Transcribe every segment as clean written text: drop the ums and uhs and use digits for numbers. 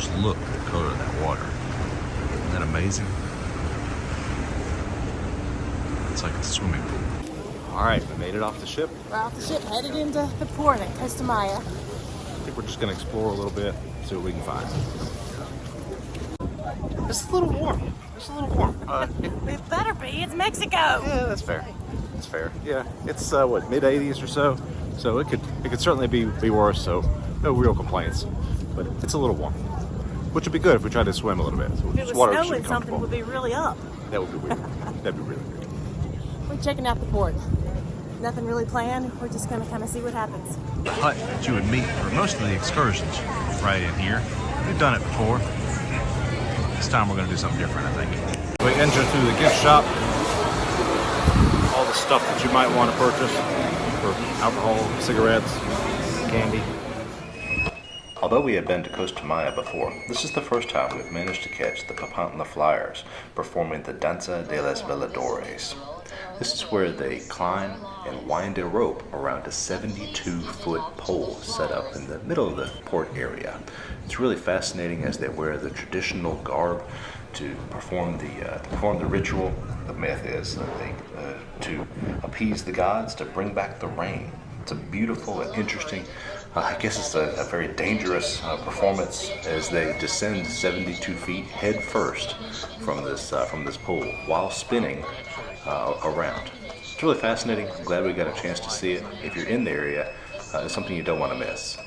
Just look at the color of that water. Isn't that amazing? It's like a swimming pool. All right, we made it off the ship. We're off the ship, headed into the port at Costa Maya. I think we're just gonna explore a little bit, see what we can find. It's a little warm. It's a little warm. It better be. It's Mexico. Yeah, that's fair. That's fair. Yeah, it's what, mid 80s or so. So it could certainly be worse. So no real complaints. But it's a little warm, which would be good if we tried to swim a little bit. So If it was water should snowing, be something comfortable. would be really up. That would be weird. That'd be really weird. We're checking out the port. Nothing really planned. We're just gonna kind of see what happens. The hut that you would meet for most of the excursions right in here. We've done it before. This time we're gonna do something different, I think. We enter through the gift shop. All the stuff that you might want to purchase for alcohol, cigarettes, candy. Although we have been to Costa Maya before, this is the first time we've managed to catch the Papantla Flyers performing the Danza de los Veladores. This is where they climb and wind a rope around a 72-foot pole set up in the middle of the port area. It's really fascinating as they wear the traditional garb to perform the ritual. The myth is that they to appease the gods, to bring back the rain. It's a beautiful and interesting, I guess it's a very dangerous performance as they descend 72 feet head first from this pole while spinning around. It's really fascinating. I'm glad we got a chance to see it. If you're in the area, it's something you don't want to miss.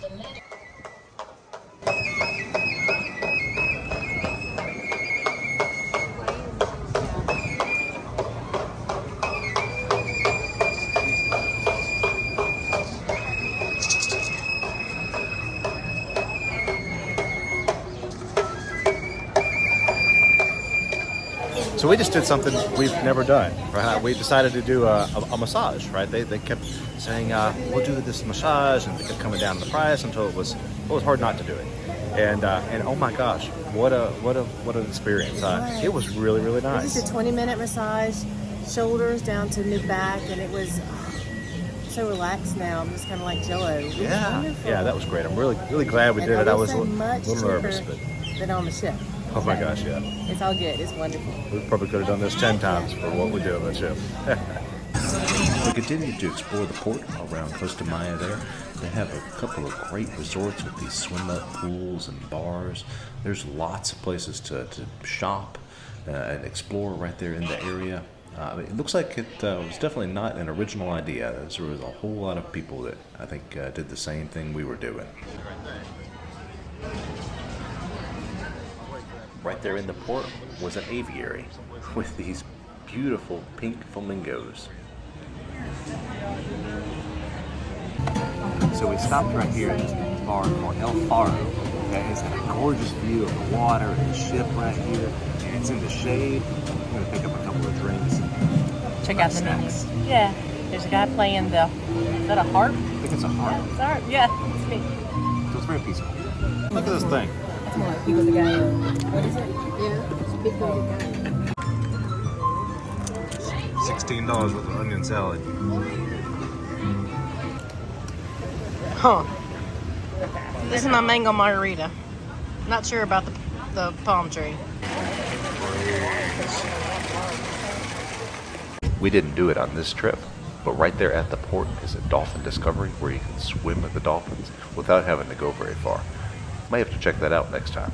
So we just did something we've never done, right? We decided to do a massage, right? They kept saying, we'll do this massage, and they kept coming down in the price until it was hard not to do it. And oh my gosh, what an experience. It was really, really nice. It was just a 20-minute massage, shoulders down to mid-back, and it was so relaxed now. I'm just kind of like jello. It was wonderful. Yeah, that was great. I'm really glad we did it. I was a little nervous, but than on the ship. oh my gosh, yeah. It's all good. It's wonderful. We probably could have done this 10 times for what we do on the ship. We continued to explore the port around Costa Maya there. They have a couple of great resorts with these swim-up pools and bars. There's lots of places to shop and explore right there in the area. It looks like it was definitely not an original idea. There was a whole lot of people that I think did the same thing we were doing. Right there in the port was an aviary with these beautiful pink flamingos. So we stopped right here at this bar called El Faro. Okay, it's got a gorgeous view of the water and the ship right here. And it's in the shade. I'm gonna pick up a couple of drinks. Check out the mix. Yeah, there's a guy playing the, is that a harp? I think it's a harp. It's a harp, yeah. It's me. So it's very peaceful. Look at this thing. He was the guy. What is it? Yeah, it's a big guy. $16 worth of onion salad. Huh. This is my mango margarita. Not sure about the palm tree. We didn't do it on this trip, but right there at the port is a dolphin discovery where you can swim with the dolphins without having to go very far. Might have to check that out next time.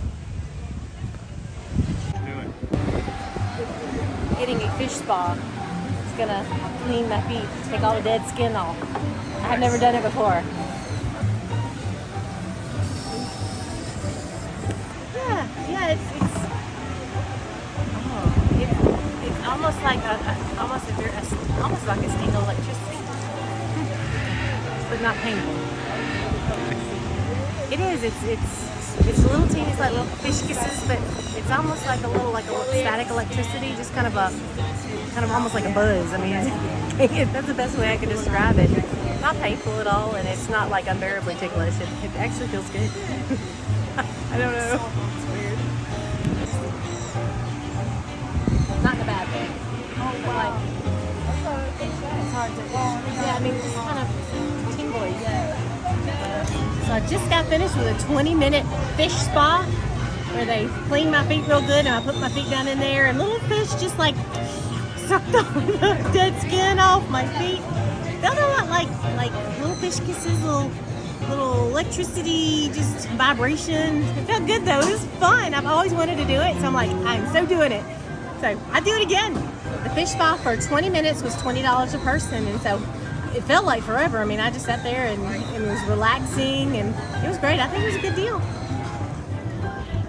Getting a fish spa. It's gonna clean my feet, take all the dead skin off. I've never done it before. Yeah, it's almost like almost like a sting of electricity, but not painful. It is. It's little teeny, like little fish kisses, but it's almost like a little static electricity, just kind of almost like a buzz. I mean, that's the best way I can describe it. Not painful at all, and it's not like unbearably ticklish. It actually feels good. I don't know. It's weird. Not in a bad way. But like, it's hard to. Yeah, I mean, just kind of tingly. So I just got finished with a 20-minute fish spa. where they clean my feet real good, and I put my feet down in there, and little fish just like sucked all the dead skin off my feet. Felt a lot like little fish kisses, little electricity, just vibration. It felt good though. It was fun. I've always wanted to do it, so I'm like, I'm so doing it. So I do it again. The fish spa for 20 minutes was $20 a person, and so it felt like forever. I mean, I just sat there and it was relaxing, and it was great. I think it was a good deal.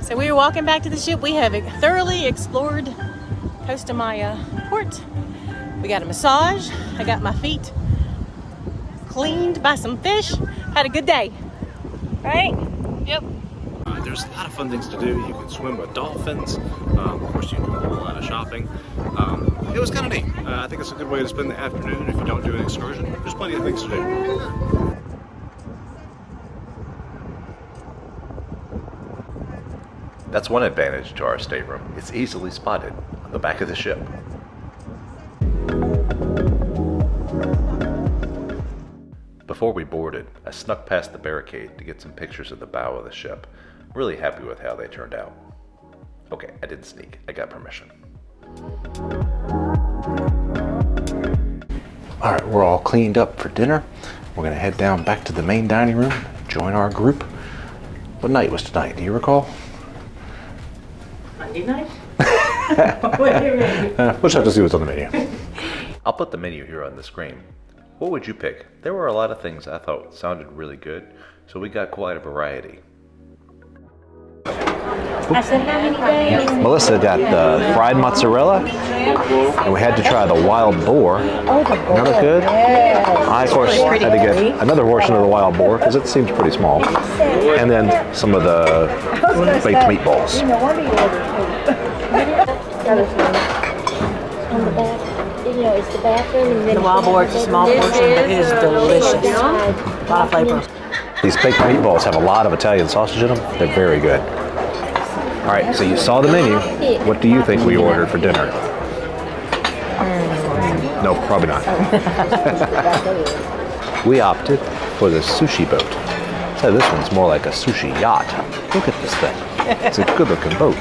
So we were walking back to the ship. We have thoroughly explored Costa Maya port. We got a massage. I got my feet cleaned by some fish. Had a good day, right? Yep. There's a lot of fun things to do. You can swim with dolphins. Of course, you can do a whole lot of shopping. It was kind of neat. I think it's a good way to spend the afternoon if you don't do an excursion. There's plenty of things to do. That's one advantage to our stateroom. It's easily spotted on the back of the ship. Before we boarded, I snuck past the barricade to get some pictures of the bow of the ship. Really happy with how they turned out. Okay, I didn't sneak. I got permission. All right, we're all cleaned up for dinner. We're gonna head down back to the main dining room, join our group. What night was tonight? Do you recall? Monday night? We'll just have to see what's on the menu. I'll put the menu here on the screen. What would you pick? There were a lot of things I thought sounded really good, so we got quite a variety. I said, how many days? Melissa got the fried mozzarella, and we had to try the wild boar. Oh, the boar. That was good. I, of course, pretty had to get heavy. another portion of the wild boar because it seems pretty small. And then some of the baked meatballs. No wonder you ordered on the back. You know, it's the bathroom and then The wild boar is a small portion, but it is delicious. A lot of flavor. These baked meatballs have a lot of Italian sausage in them. They're very good. All right, so you saw the menu. What do you think we ordered for dinner? No, probably not. We opted for the sushi boat. So this one's more like a sushi yacht. Look at this thing. It's a good-looking boat.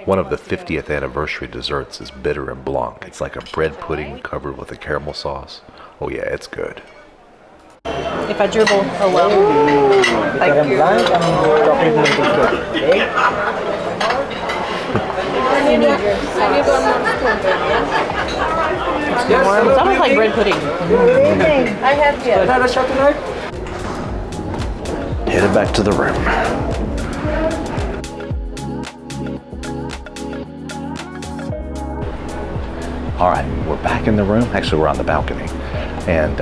One of the 50th anniversary desserts is bitter and blanc. It's like a bread pudding covered with a caramel sauce. Oh yeah, it's good. If I dribble, oh well. Thank you. It's almost like bread pudding. I have you. Headed back to the room. All right, we're back in the room. Actually, we're on the balcony, and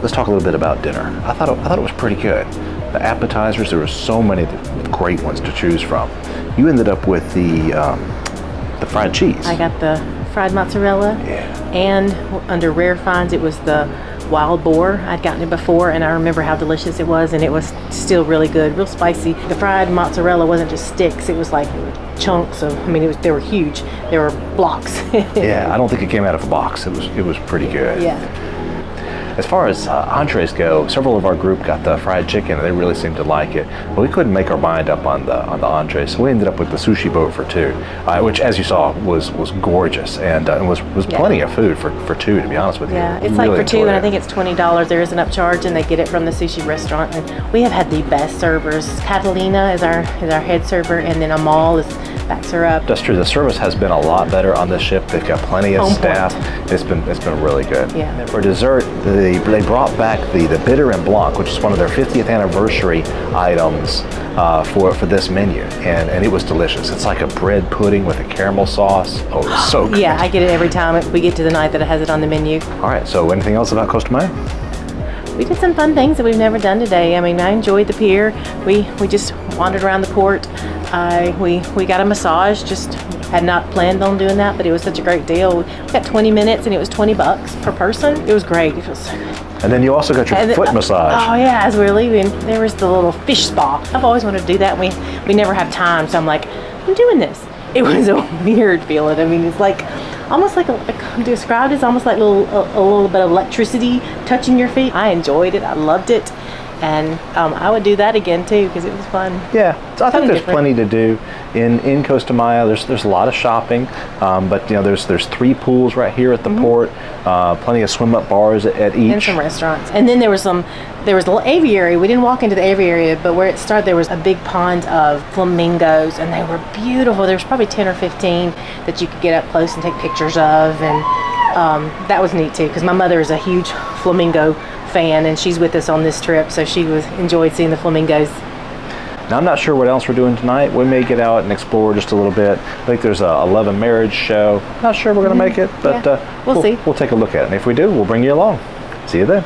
let's talk a little bit about dinner. I thought it was pretty good. The appetizers, there were so many great ones to choose from. You ended up with the fried cheese. I got the fried mozzarella, and under rare finds, it was the wild boar. I'd gotten it before, and I remember how delicious it was, and it was still really good, real spicy. The fried mozzarella wasn't just sticks; it was like chunks of. I mean, they were huge. They were blocks. Yeah, I don't think it came out of a box. It was pretty good. Yeah. As far as entrees go, several of our group got the fried chicken, and they really seemed to like it. But we couldn't make our mind up on the entrees, so we ended up with the sushi boat for two, which, as you saw, was gorgeous and was plenty of food for two. To be honest with you, Yeah, it's really like for two, enjoyed and I it. think it's $20. There is an upcharge, and they get it from the sushi restaurant. And we have had the best servers. Catalina is our head server, and then Amal backs her up. That's true. The service has been a lot better on this ship. They've got plenty of Home staff. It's been really good. Yeah. For dessert, they brought back the bitter and blanc, which is one of their 50th anniversary items for this menu, and it was delicious. It's like a bread pudding with a caramel sauce. Oh, it's so good. Yeah, I get it every time we get to the night that it has it on the menu. All right. So, anything else about Costa Maya? We did some fun things that we've never done today. I mean, I enjoyed the pier. We just wandered around the port. We got a massage. Just had not planned on doing that, but it was such a great deal. We got 20 minutes, and it was $20 per person. It was great. It was so good. And then you also got your foot massage. Oh yeah, as we were leaving, there was the little fish spa. I've always wanted to do that. We never have time, so I'm like, I'm doing this. It was a weird feeling. I mean, it's like almost like described as almost like a little bit of electricity touching your feet. I enjoyed it. I loved it. And I would do that again too because it was fun. Yeah, so I think there's different. plenty to do in Costa Maya. There's a lot of shopping, but you know there's 3 pools right here at the port. Plenty of swim up bars at each. And some restaurants. And then there was a little aviary. We didn't walk into the aviary, but where it started there was a big pond of flamingos, and they were beautiful. There was probably 10 or 15 that you could get up close and take pictures of, and that was neat too because my mother is a huge flamingo fan, and she's with us on this trip, so she enjoyed seeing the flamingos. Now, I'm not sure what else we're doing tonight. We may get out and explore just a little bit. I think there's a Love and Marriage show. Not sure we're going to make it, but We'll see. We'll take a look at it. And if we do, we'll bring you along. See you then.